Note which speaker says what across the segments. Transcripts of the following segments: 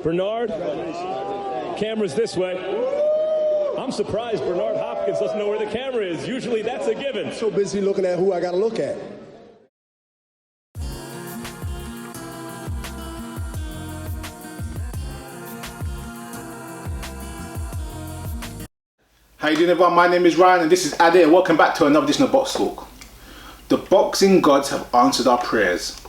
Speaker 1: Bernard, camera's this way. I'm surprised Bernard Hopkins doesn't know where the camera is. Usually that's a given.
Speaker 2: So busy looking at who I got to look at.
Speaker 3: How you doing, everyone? My name is Ryan and this is Ade. Welcome back to another edition of Boxtalk. The boxing gods have answered our prayers.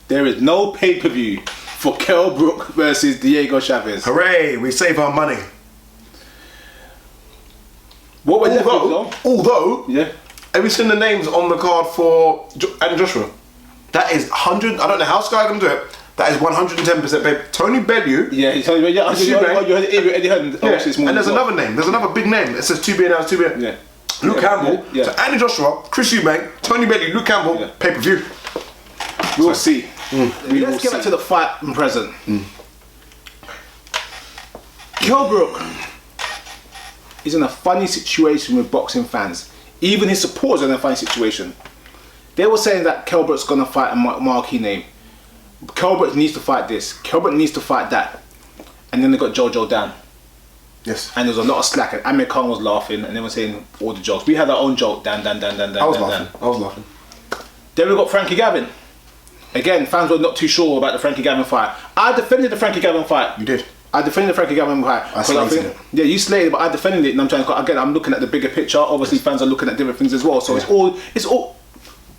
Speaker 3: There is no pay-per-view for Kell Brook versus Diego Chaves.
Speaker 4: Hooray! We save our money.
Speaker 3: What we're left with,
Speaker 4: Although,
Speaker 3: yeah,
Speaker 4: have you seen the names on the card for Andy Joshua? That is 100. I don't know how Sky can do it. That is 110% paid. Tony Bellew.
Speaker 3: yeah, he's telling me, yeah. You heard Eddie Hearn this morning.
Speaker 4: And there's another name. There's another big name. It says 2B now. 2B.
Speaker 3: Yeah.
Speaker 4: Luke Campbell.
Speaker 3: Yeah.
Speaker 4: So Andy Joshua, Chris Eubank, Tony Bellew, Luke Campbell.
Speaker 3: Yeah.
Speaker 4: Pay-per-view.
Speaker 3: We'll see. Let's get back to the fight and present. Kell Brook is in a funny situation with boxing fans. Even his supporters are in a funny situation. They were saying that Kell Brook's gonna fight a marquee name. Kell Brook needs to fight this. Kell Brook needs to fight that. And then they got Jojo Dan.
Speaker 4: Yes.
Speaker 3: And there was a lot of slack. And Amir Khan was laughing and they were saying all the jokes. We had our own joke. Dan.
Speaker 4: I was laughing.
Speaker 3: Then we got Frankie Gavin. Again, fans were not too sure about the Frankie Gavin fight. I defended the Frankie Gavin fight.
Speaker 4: You did.
Speaker 3: I defended the Frankie Gavin fight.
Speaker 4: I slated it.
Speaker 3: Yeah, you slated it, but I defended it, and I'm trying to, again, I'm looking at the bigger picture. Obviously, fans are looking at different things as well. So it's all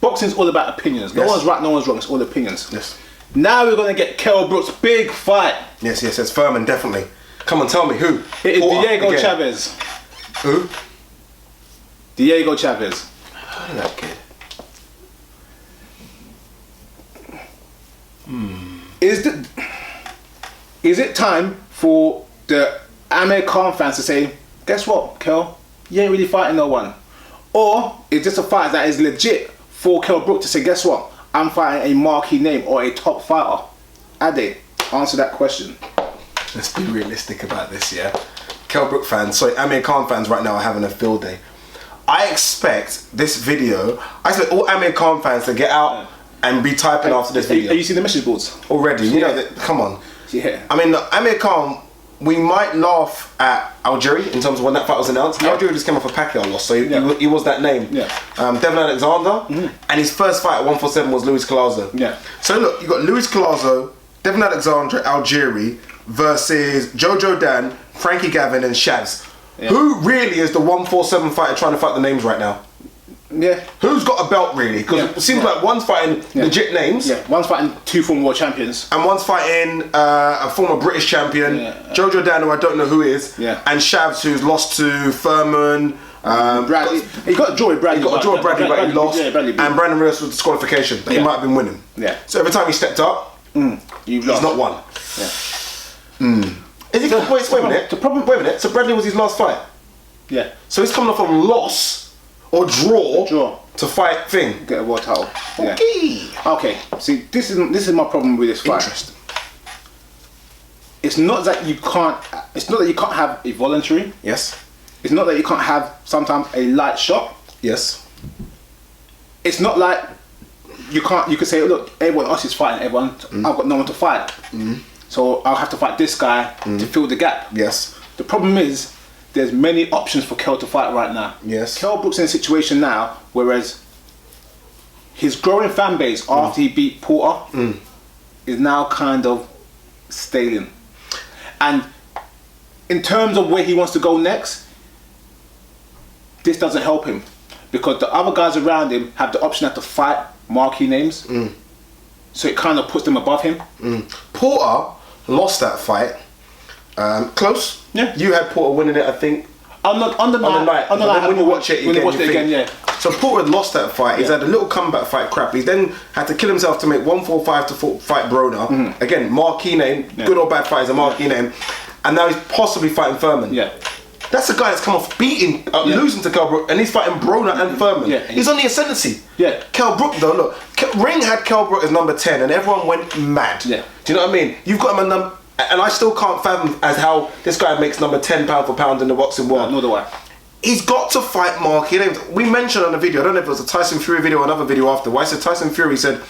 Speaker 3: boxing's all about opinions. No one's right, no one's wrong. It's all opinions.
Speaker 4: Yes.
Speaker 3: Now we're gonna get Kell Brook's big fight.
Speaker 4: Yes. It's Furman, definitely. Come on, tell me who.
Speaker 3: It is Diego Chaves.
Speaker 4: Who?
Speaker 3: Diego Chaves.
Speaker 4: I don't know that kid.
Speaker 3: Is it time for the Amir Khan fans to say, guess what, Kell? You ain't really fighting no one? Or is this a fight that is legit for Kell Brook to say, guess what? I'm fighting a marquee name or a top fighter? Ade, answer that question.
Speaker 4: Let's be realistic about this, yeah? Kell Brook fans, sorry, Amir Khan fans right now are having a field day. I expect this video, I expect all Amir Khan fans to get out and be typing after this video.
Speaker 3: Are you seeing the message boards?
Speaker 4: Already, you know, come on.
Speaker 3: Yeah.
Speaker 4: I mean, Amir Khan, we might laugh at Algieri in terms of when that fight was announced.
Speaker 3: Yeah.
Speaker 4: Algieri just came off a Pacquiao loss, so he was that name.
Speaker 3: Yeah.
Speaker 4: Devin Alexander, and his first fight at 147 was Luis Collazo.
Speaker 3: Yeah.
Speaker 4: So look, you got Luis Collazo, Devin Alexander, Algieri versus Jojo Dan, Frankie Gavin, and Chaves. Yeah. Who really is the 147 fighter trying to fight the names right now?
Speaker 3: Yeah.
Speaker 4: Who's got a belt really? Because it seems like one's fighting legit names.
Speaker 3: Yeah. One's fighting two former world champions.
Speaker 4: And one's fighting a former British champion, Jojo Dan, who I don't know who is, and Chaves, who's lost to Furman.
Speaker 3: Bradley. He got a draw with Bradley.
Speaker 4: He got a draw with Bradley, but he lost.
Speaker 3: Yeah, Bradley
Speaker 4: and Brandon Lewis was disqualification. He might have been winning.
Speaker 3: Yeah.
Speaker 4: So every time he stepped up,
Speaker 3: he's
Speaker 4: not won.
Speaker 3: Yeah.
Speaker 4: Is he, wait a minute. So Bradley was his last fight.
Speaker 3: Yeah.
Speaker 4: So he's coming off a loss or draw to fight thing.
Speaker 3: Get a world title.
Speaker 4: Okay.
Speaker 3: Yeah. Okay. See, this is my problem with this fight.
Speaker 4: Interesting.
Speaker 3: It's not that you can't. It's not that you can't have a voluntary.
Speaker 4: Yes.
Speaker 3: It's not that you can't have sometimes a light shot.
Speaker 4: Yes.
Speaker 3: It's not like you can't. You could say, look, everyone else is fighting everyone. I've got no one to fight. So I'll have to fight this guy to fill the gap.
Speaker 4: Yes.
Speaker 3: The problem is, there's many options for Kell to fight right now.
Speaker 4: Yes.
Speaker 3: Kell Brook's in a situation now, whereas his growing fan base after he beat Porter is now kind of staling. And in terms of where he wants to go next, this doesn't help him because the other guys around him have the option to fight marquee names. So it kind of puts them above him.
Speaker 4: Porter lost that fight. Close.
Speaker 3: Yeah.
Speaker 4: You had Porter winning it, I think.
Speaker 3: On the night.
Speaker 4: When you watch it again,
Speaker 3: yeah.
Speaker 4: So Porter had lost that fight. He's had a little comeback fight crap. He then had to kill himself to make 145 to fight Broner. Again, marquee name. Good or bad fight is a marquee name. And now he's possibly fighting Furman.
Speaker 3: Yeah.
Speaker 4: That's a guy that's come off beating, losing to Kell Brook, and he's fighting Broner and Furman.
Speaker 3: Yeah.
Speaker 4: He's on the ascendancy.
Speaker 3: Yeah.
Speaker 4: Kell Brook though, look, Ring had Kell Brook as number 10 and everyone went mad.
Speaker 3: Yeah.
Speaker 4: Do you know what I mean? You've got him at number, and I still can't fathom as how this guy makes number 10 pound for pound in the boxing world.
Speaker 3: Nor do I.
Speaker 4: He's got to fight marquee names. We mentioned on the video, I don't know if it was a Tyson Fury video or another video after, where I said Tyson Fury said,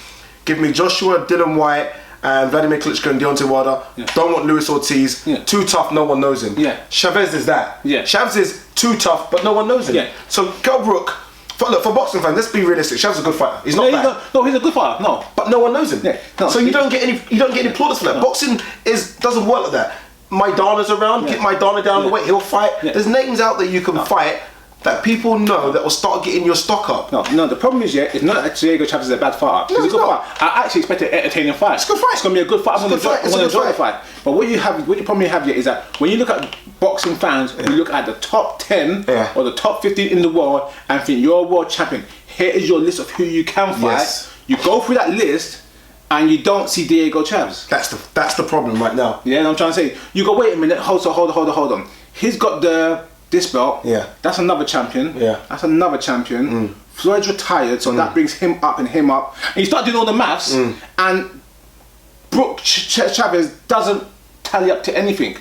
Speaker 4: give me Joshua, Dylan White, and Vladimir Klitschko and Deontay Wilder. Don't want Luis Ortiz. Too tough, no one knows him. Chavez is that. Chaves is too tough, but no one knows him. So Kell Brook, for boxing fans, let's be realistic. Chaves is a good fighter. He's not bad.
Speaker 1: No, he's a good fighter. No,
Speaker 4: but no one knows him. So you don't get any plaudits for that. Boxing doesn't work like that. Maidana's around. Get Maidana down the way. He'll fight. There's names out there you can fight that people know that will start getting your stock up.
Speaker 3: No, the problem is, it's not that Diego Chaves is a bad fighter. He's a good fighter. I actually expect an entertaining fight.
Speaker 4: It's a good fight.
Speaker 3: It's going to be a good fight. I'm going to enjoy the fight. But what you probably have here is that when you look at boxing fans, you look at the top 10 or the top 15 in the world and think you're a world champion. Here is your list of who you can fight. You go through that list and you don't see Diego Chaves.
Speaker 4: That's the problem right now.
Speaker 3: Yeah, and I'm trying to say, you go, wait a minute, hold on. He's got this belt. That's another champion. That's another champion. Floyd's retired, so that brings him up. And you start doing all the maths, and Brook Chaves doesn't tally up to anything.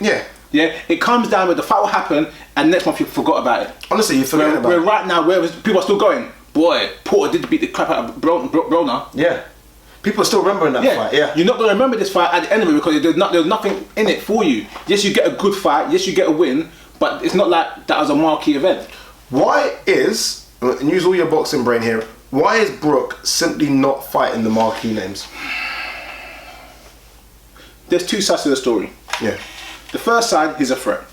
Speaker 3: It comes down with the fight will happen, and next month you forgot about it.
Speaker 4: Honestly, you forget about it.
Speaker 3: Right now, people are still going, boy, Porter did beat the crap out of Broner.
Speaker 4: People are still remembering that fight.
Speaker 3: You're not going to remember this fight at the end of it because there's nothing in it for you. Yes, you get a good fight. Yes, you get a win. But it's not like that was a marquee event.
Speaker 4: Why is, and use all your boxing brain here, why is Brook simply not fighting the marquee names?
Speaker 3: There's two sides to the story. The first side, he's a threat.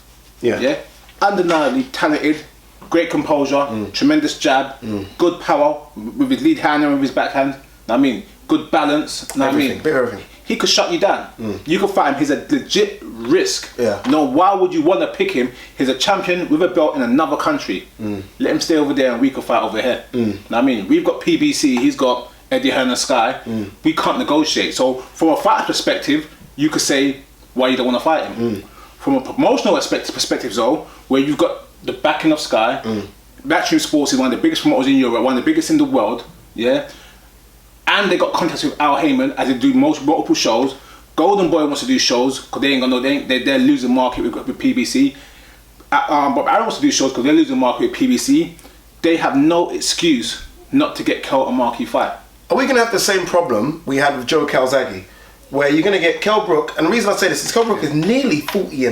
Speaker 3: Undeniably talented, great composure, tremendous jab, good power with his lead hand and with his backhand. I mean, good balance.
Speaker 4: Everything.
Speaker 3: He could shut you down. You could fight him. He's a legit risk. No, why would you want to pick him? He's a champion with a belt in another country. Let him stay over there and we could fight over here. I mean, we've got PBC, he's got Eddie Hearn and Sky. We can't negotiate. So from a fighter perspective, you could say why you don't want to fight him. From a promotional perspective though, where you've got the backing of Sky, Matchroom Sports is one of the biggest promoters in Europe, one of the biggest in the world, and they got contacts with Al Heyman as they do multiple shows. Golden Boy wants to do shows because they ain't got they're losing market with PBC. But Aaron wants to do shows because they're losing market with PBC. They have no excuse not to get Kell a marquee fight.
Speaker 4: Are we going to have the same problem we had with Joe Calzaghe, where you're going to get Kell Brook, and the reason I say this is Kell Brook is nearly 40-0. Do you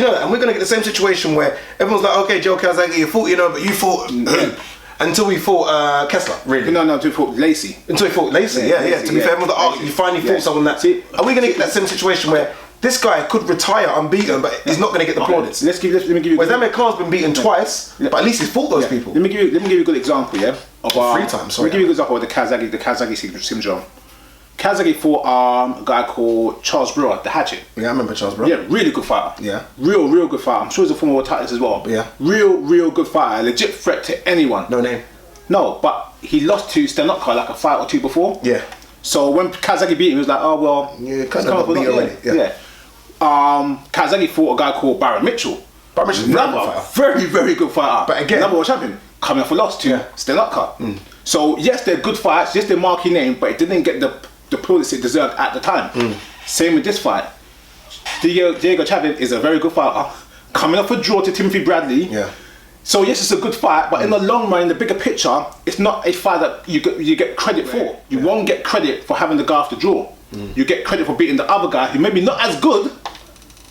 Speaker 4: know that? And we're going to get the same situation where everyone's like, okay, Joe Calzaghe, you're 40-0, but you fought until we fought Kessler, really.
Speaker 3: No, until we fought Lacey.
Speaker 4: Until we fought Lacey, To be fair, everyone's like, oh, you finally fought someone that. Are we going to get that same situation where this guy could retire unbeaten, but he's not going to get the plaudits?
Speaker 3: Let me give you.
Speaker 4: Whereas Amir Khan's been beaten twice, but at least he's fought those people.
Speaker 3: Let me give you a good example, of
Speaker 4: 3 times. Sorry.
Speaker 3: Let me give you a good example of the Calzaghe syndrome. Calzaghe fought a guy called Charles Brewer, the Hatchet.
Speaker 4: Yeah, I remember Charles Brewer.
Speaker 3: Yeah, really good fighter.
Speaker 4: Yeah.
Speaker 3: Real good fighter. I'm sure he's a former world titlist as well.
Speaker 4: Yeah.
Speaker 3: Real good fighter. A legit threat to anyone.
Speaker 4: No name.
Speaker 3: No, but he lost to Stenotka like a fight or two before.
Speaker 4: Yeah.
Speaker 3: So when Calzaghe beat him, he was like, oh well.
Speaker 4: Yeah, kind of beat already. Yeah.
Speaker 3: Calzaghe fought a guy called Baron Mitchell.
Speaker 4: Baron Mitchell's
Speaker 3: another very good fighter.
Speaker 4: But again,
Speaker 3: another world champion coming off a loss to Stenotka. So yes, they're good fights. Yes, they're marquee name, but it didn't get the plaudits it deserved at the time. Same with this fight. Diego Chaves is a very good fighter, coming off a draw to Timothy Bradley. So yes, it's a good fight, but in the long run, in the bigger picture, it's not a fight that you get credit for. You won't get credit for having the guy off the draw. You get credit for beating the other guy who maybe not as good,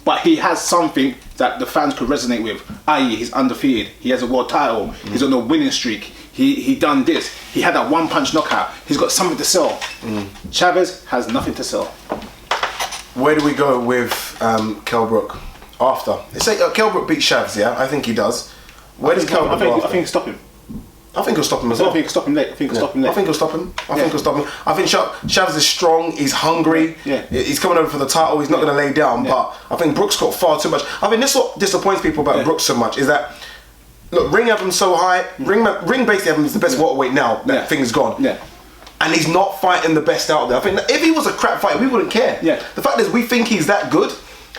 Speaker 3: but he has something that the fans could resonate with. I.e., he's undefeated. He has a world title. He's on a winning streak. He done this. He had that one-punch knockout. He's got something to sell. Chaves has nothing to sell.
Speaker 4: Where do we go with Kell Brook after? They say Kell Brook beats Chaves, I think he does. Where does Kell Brook go after?
Speaker 3: I think he'll stop him.
Speaker 4: I think he'll stop him as well.
Speaker 3: I think he'll stop him late. I think he'll stop him late.
Speaker 4: I think he'll stop him. I think Chaves is strong. He's hungry. He's coming over for the title. He's not going to lay down. But I think Brook's got far too much. I think this is what disappoints people about Brook so much is that, look, Ring Evans so high. Ring basically Evans is the best welterweight now. That thing's gone. And he's not fighting the best out there. I think that if he was a crap fighter, we wouldn't care. The fact is, we think he's that good,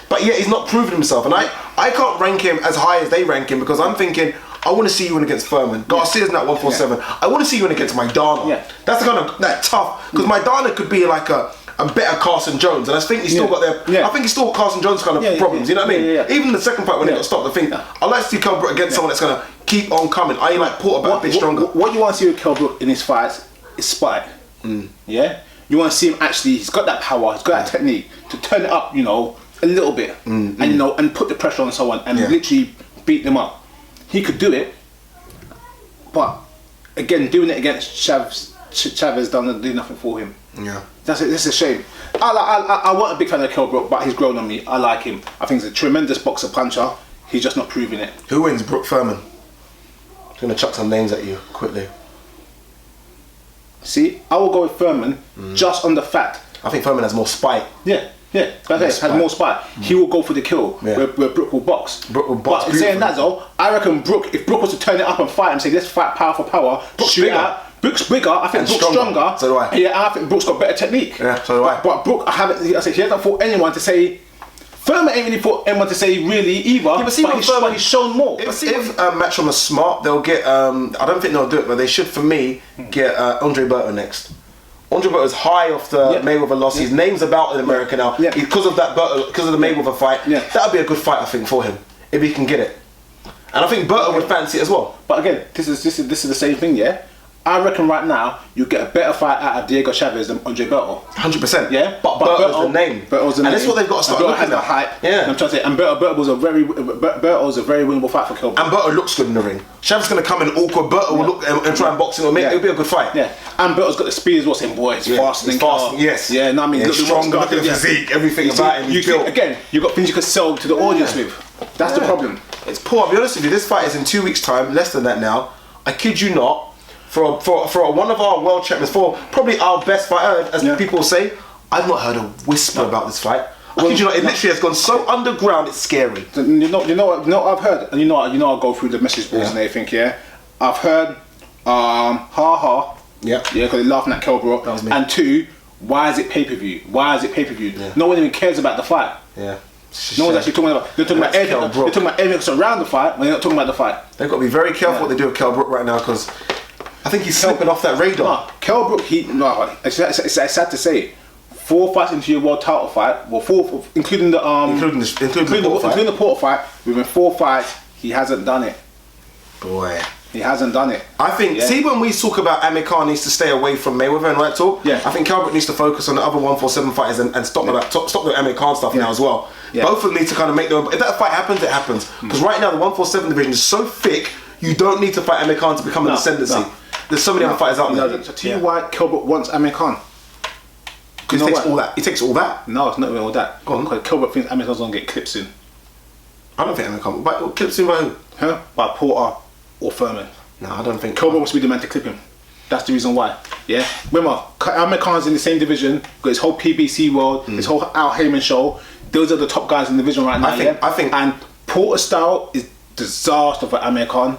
Speaker 4: but yet he's not proven himself. And I can't rank him as high as they rank him because I'm thinking, I want to see you win against Furman. Garcia's not 147. I want to see you win against Maidana. That's the kind of that tough, because Maidana could be like a better Carson Jones, and I think he's still got their. I think he's still got Carson Jones kind of problems. You know what I mean? Even the second fight when he got stopped, I think I like to see Kell Brook against someone that's gonna keep on coming. I like Porter, but a bit stronger.
Speaker 3: What you want to see with Kell Brook in his fights is spite. You You want to see him actually. He's got that power. He's got that technique to turn it up. You know, a little bit, and you know, and put the pressure on someone and literally beat them up. He could do it, but again, doing it against Chaves doesn't do nothing for him.
Speaker 4: Yeah,
Speaker 3: that's it. This is a shame. I wasn't a big fan of Kell Brook, but he's grown on me. I like him. I think he's a tremendous boxer puncher. He's just not proving it.
Speaker 4: Who wins, Brook Furman? I'm gonna chuck some names at you quickly.
Speaker 3: See, I will go with Furman just on the fact.
Speaker 4: I think Furman has more spite.
Speaker 3: Yeah. Has more spite. He will go for the kill, where Brook will box. But in saying that though, I reckon Brook, if Brook was to turn it up and fight and say, let's fight power for power, Brook's bigger. Brook's bigger. I think Brook's stronger.
Speaker 4: So do I.
Speaker 3: Yeah, I think Brook's got better technique.
Speaker 4: Yeah, so do I.
Speaker 3: But Brook, he hasn't fought anyone to say. Furman ain't really fought anyone to say really either. Yeah, but he's shown more.
Speaker 4: If Matchroom are smart, they'll get. I don't think they'll do it, but they should, for me, get Andre Berto next. Andre Berto's high off the Mayweather loss. His name's about in America now because of that because of the Mayweather fight. Yeah. That'd be a good fight, I think, for him if he can get it. And I think Berto would fancy it as well.
Speaker 3: But again, this is the same thing, yeah. I reckon right now you get a better fight out of Diego Chaves than Andre Berto.
Speaker 4: 100%.
Speaker 3: Yeah,
Speaker 4: but Berto's the name. Berto's the name. And that's what they've got to start looking at.
Speaker 3: Berto has the hype. Yeah, I'm trying to say, and Berto was a very winnable fight for Kell Brook.
Speaker 4: And Berto looks good in the ring. Chaves gonna come in awkward. Berto will look and try and box him. It'll be a good fight.
Speaker 3: Yeah, and Berto's got the speed as well. Saying, boy, he's faster than
Speaker 4: fast. Yes.
Speaker 3: Yeah, no, I mean,
Speaker 4: he's strong. Look at the physique, everything about him.
Speaker 3: Again, you got things you could sell to the audience with. That's the problem.
Speaker 4: It's poor. I'll be honest with you. This fight is in 2 weeks' time, less than that now. I kid you not. For one of our world champions, for probably our best fighter, as people say, I've not heard a whisper about this fight. I kid you not, it literally has gone so underground, it's scary.
Speaker 3: You know what I've heard, and I'll go through the message boards and everything. Yeah, I've heard, because they're laughing at Kell Brook.
Speaker 4: That was me.
Speaker 3: And 2, why is it pay-per-view? Yeah. No one even cares about the fight.
Speaker 4: Yeah.
Speaker 3: No one's actually talking about. They're talking about everything around the fight, when they're not talking about the fight.
Speaker 4: They've got to be very careful what they do with Kell Brook right now, because I think he's slipping off that radar.
Speaker 3: Kell Brook, it's sad to say, 4 fights into your world title fight, well, 4, including the Porter fight, within 4 fights, he hasn't done it.
Speaker 4: Boy.
Speaker 3: He hasn't done it.
Speaker 4: I think, see, when we talk about Amir Khan needs to stay away from Mayweather and right talk, I think Kell Brook needs to focus on the other 147 fighters and stop the Amir Khan stuff now as well. Yeah. Both of them need to kind of make them. If that fight happens, it happens. Because right now, the 147 division is so thick, you don't need to fight Amir Khan to become an ascendancy. No. There's so many other fighters out there.
Speaker 3: So tell you why Kell Brook wants Amir Khan.
Speaker 4: Because he takes all that. He takes all that.
Speaker 3: No, it's not even all that. Go on. Because Kell Brook thinks Amir Khan's gonna get clipped soon.
Speaker 4: I don't think Amir Khan. But clipped soon by who?
Speaker 3: Huh? By Porter or Furman.
Speaker 4: No, I don't think.
Speaker 3: Kell Brook wants to be the man to clip him. That's the reason why. Yeah. Remember, Amir Khan's in the same division. Got his whole PBC world, his whole Al Heyman show. Those are the top guys in the division right now.
Speaker 4: I think. And
Speaker 3: Porter style is disaster for Amir Khan.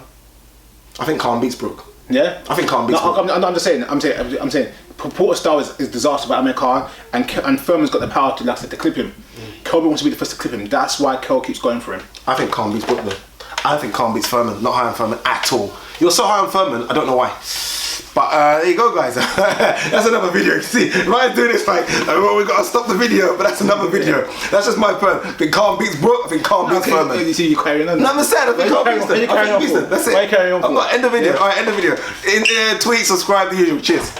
Speaker 4: I think Khan beats Brook.
Speaker 3: Yeah,
Speaker 4: I think Khan beats Brook.
Speaker 3: I'm just saying. I'm saying. Porter style is disaster for Amir Khan, and Furman's got the power to, like I said, to clip him. Kell wants to be the first to clip him. That's why Kell keeps going for him.
Speaker 4: I think Khan beats Brook though. I think Khan beats Furman. Not high on Furman at all. You're so high on Furman. I don't know why. But there you go, guys. That's another video. See, Ryan's doing this like, well, we got to stop the video, but that's another video. That's just my turn. I think Khan beats Brook. I think Khan beats Furman.
Speaker 3: You see, you carrying on.
Speaker 4: No, I'm saying. I think Khan beats them. That's it.
Speaker 3: Why you carrying on?
Speaker 4: End the video. All right, end the video. Tweet, subscribe, the usual. Cheers.